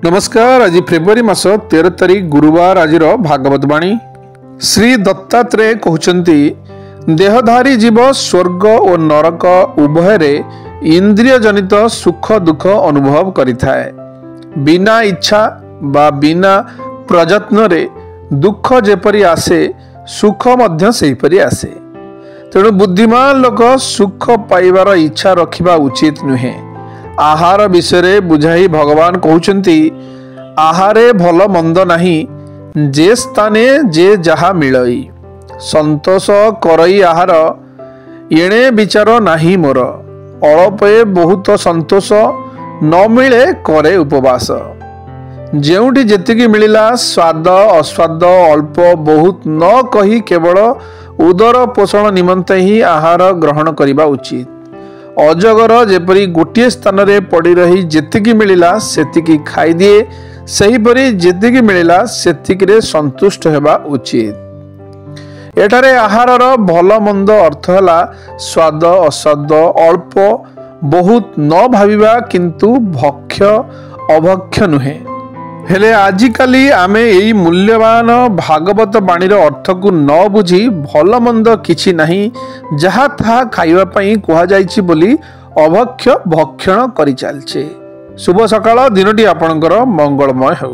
नमस्कार। आज फेब्रुआरी मास 13 तारीख गुरुवार। आज भागवत बाणी श्री दत्तात्रेय कहते देहधारी जीव स्वर्ग और नरक उभय इंद्रिय जनित सुख दुख अनुभव करिथाए। बिना इच्छा बा बिना प्रयत्न रे दुख जेपरी आसे सुख मध्य सेहीपरि आसे। तेणु बुद्धिमान लोक सुख पाइबार इच्छा रखिबा उचित नुहे। आहार विषय बुझाई भगवान कहते आहारे भल मंद नहीं जे स्थाने जे जहा मिलई संतोष करई आहार एणे विचार नाही मोर अल्पे बहुत संतोष न मिले करे उपवास। जेउठी जेतिकी मिलिला स्वाद अस्वाद अल्प बहुत न कही केवल उदर पोषण निमंते ही आहार ग्रहण करिबा उचित। अजगर जेपरी गोटे स्थान रे पड़ी रही जेतिकी मिलिला सेतिकी खाई दिए सेहीपरि जेतिकी मिलिला सेतिकी रे संतुष्ट हेबा उचित। एठारे आहारर भल मंद अर्थ है स्वाद अस्वाद अल्प बहुत न भाविबा किंतु भक्ष्य अभक्ष्य नुहे। हेले आजिकाली आमे एई मूल्यवान भागवत बाणीर अर्थ को न बुझी भल मंद किछि नहीं जहा ताहा खाइबा पई कुहा जाइछि बोली अभक्ष्य भक्षण करि चालछे। शुभ सकाळ। दिनटी आपणकर मंगलमय हो।